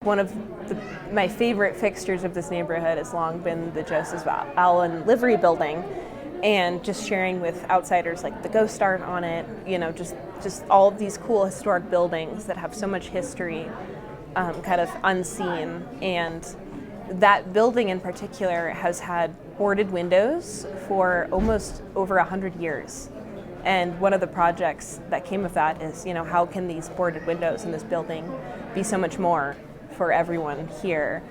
One of my favorite fixtures of this neighborhood has long been the Joseph Allen Livery Building, and just sharing with outsiders like the ghost art on it, just all of these cool historic buildings that have so much history kind of unseen. And that building in particular has had boarded windows for almost over 100 years. And one of the projects that came of that is, how can these boarded windows in this building be so much more for everyone here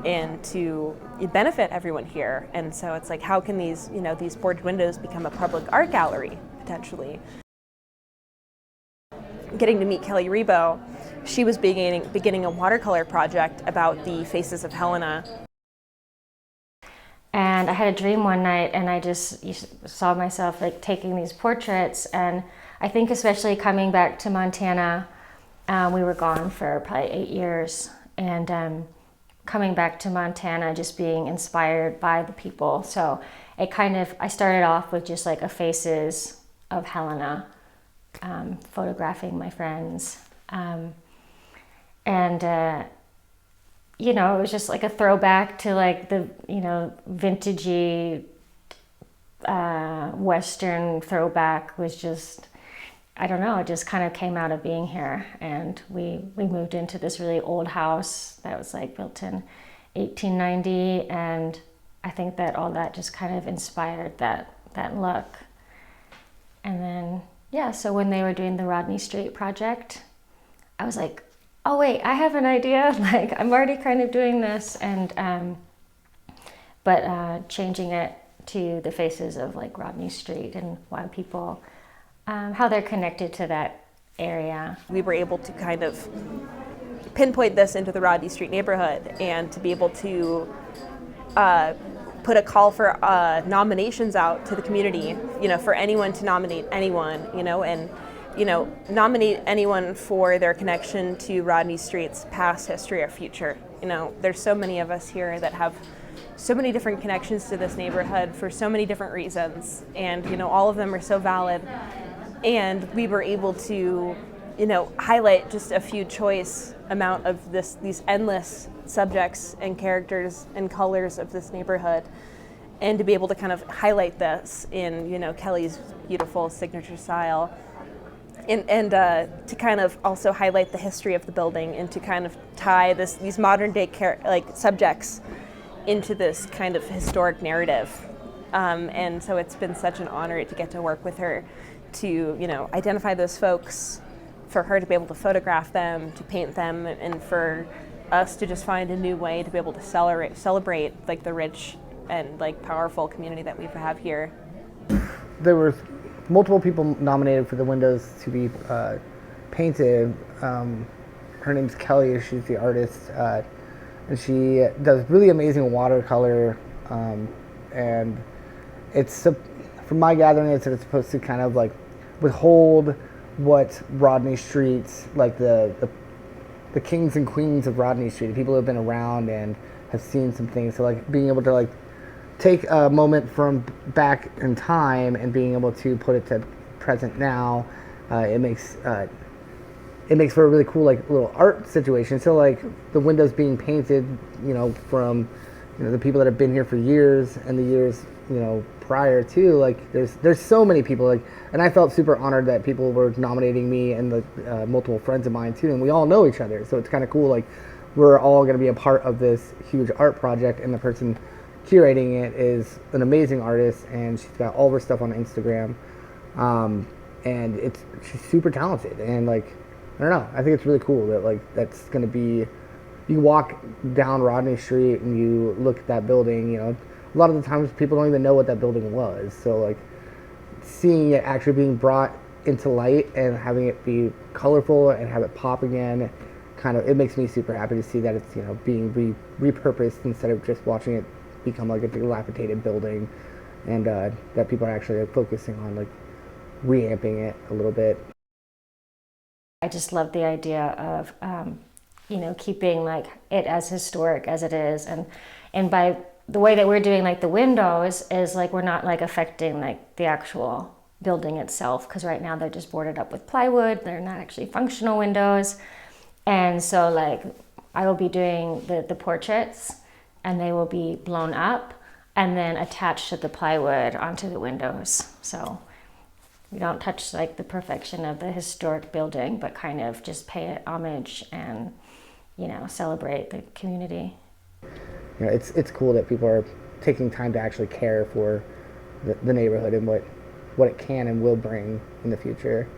and to benefit everyone here? And so it's like, how can these boarded windows become a public art gallery potentially? Getting to meet Kelly Rebo, she was beginning a watercolor project about the faces of Helena. And I had a dream one night, and I just saw myself like taking these portraits. And I think especially coming back to Montana, we were gone for probably 8 years, and coming back to Montana, just being inspired by the people. So I started off with just like a faces of Helena, photographing my friends. It was just like a throwback to like the, vintagey Western throwback was just, I don't know, it just kind of came out of being here. And we moved into this really old house that was like built in 1890. And I think that all that just kind of inspired that look. And then, so when they were doing the Rodney Street project, I was like, oh wait, I have an idea. Like I'm already kind of doing this, and but changing it to the faces of like Rodney Street and why people, how they're connected to that area. We were able to kind of pinpoint this into the Rodney Street neighborhood, and to be able to put a call for nominations out to the community, for anyone to nominate anyone, and nominate anyone for their connection to Rodney Street's past, history, or future. There's so many of us here that have so many different connections to this neighborhood for so many different reasons, and all of them are so valid. And we were able to, highlight just a few choice amount of these endless subjects and characters and colors of this neighborhood, and to be able to kind of highlight this in, Kelly's beautiful signature style. And to kind of also highlight the history of the building, and to kind of tie these modern day subjects into this kind of historic narrative. And so it's been such an honor to get to work with her to identify those folks, for her to be able to photograph them, to paint them, and for us to just find a new way to be able to celebrate like the rich and like powerful community that we have here. There were multiple people nominated for the windows to be painted. Her name's Kelly. She's the artist, and she does really amazing watercolor. And it's, from my gathering, it's supposed to kind of like withhold what Rodney Street's, like the kings and queens of Rodney Street, people who have been around and have seen some things. So like being able to like take a moment from back in time and being able to put it to present now, it makes for a really cool like little art situation. So like the windows being painted, from the people that have been here for years and the years prior to, like there's so many people, like, and I felt super honored that people were nominating me and the multiple friends of mine too, and we all know each other, so it's kind of cool. Like we're all going to be a part of this huge art project, and the person curating it is an amazing artist, and she's got all of her stuff on Instagram, and she's super talented, and like I don't know, I think it's really cool that like that's going to be, you walk down Rodney Street and you look at that building, a lot of the times people don't even know what that building was, so like seeing it actually being brought into light and having it be colorful and have it pop again, it makes me super happy to see that it's being repurposed instead of just watching it become like a dilapidated building, and that people are actually focusing on like reamping it a little bit. I just love the idea of keeping like it as historic as it is, and by the way that we're doing like the windows is like we're not like affecting like the actual building itself, because right now they're just boarded up with plywood, they're not actually functional windows. And so like I will be doing the portraits, and they will be blown up and then attached to the plywood onto the windows. So we don't touch like the perfection of the historic building, but kind of just pay it homage and, you know, celebrate the community. You know, it's cool that people are taking time to actually care for the neighborhood and what it can and will bring in the future.